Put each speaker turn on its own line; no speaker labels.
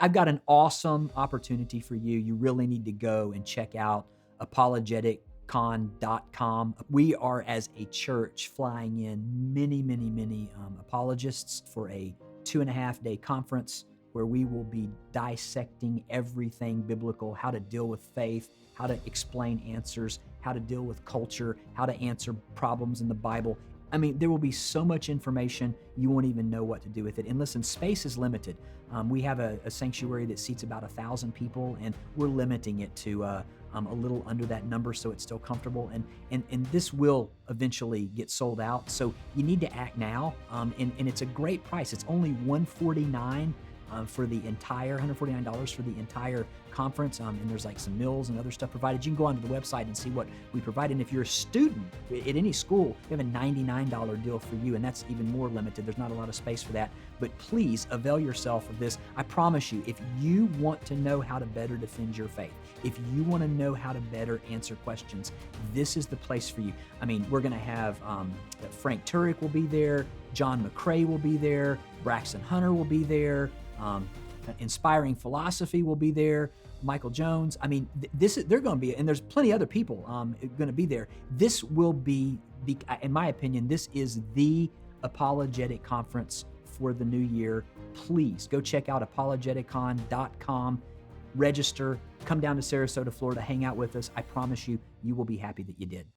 I've got an awesome opportunity for you. You really need to go and check out apologeticcon.com. We are, as a church, flying in many apologists for a 2.5 day conference where we will be dissecting everything biblical, how to deal with faith, how to explain answers, how to deal with culture, how to answer problems in the Bible. I mean, there will be so much information, you won't even know what to do with it. And listen, space is limited. We have a sanctuary that seats about 1,000 people, and we're limiting it to a little under that number, so it's still comfortable. And this will eventually get sold out, so you need to act now. And it's a great price. It's only $149 for the entire $149 for the entire conference. And there's like some meals and other stuff provided. You can go onto the website and see what we provide. And if you're a student at any school, we have a $99 deal for you, and that's even more limited. There's not a lot of space for that, but please avail yourself of this. I promise you, if you want to know how to better defend your faith, if you want to know how to better answer questions, this is the place for you. I mean, we're going to have Frank Turek will be there, John McCrae will be there, Braxton Hunter will be there, Inspiring Philosophy will be there, Michael Jones. I mean, they're going to be, and there's plenty other people going to be there. This will be, in my opinion, this is the apologetic conference for the new year. Please go check out apologeticcon.com, register, come down to Sarasota, Florida, hang out with us. I promise you, you will be happy that you did.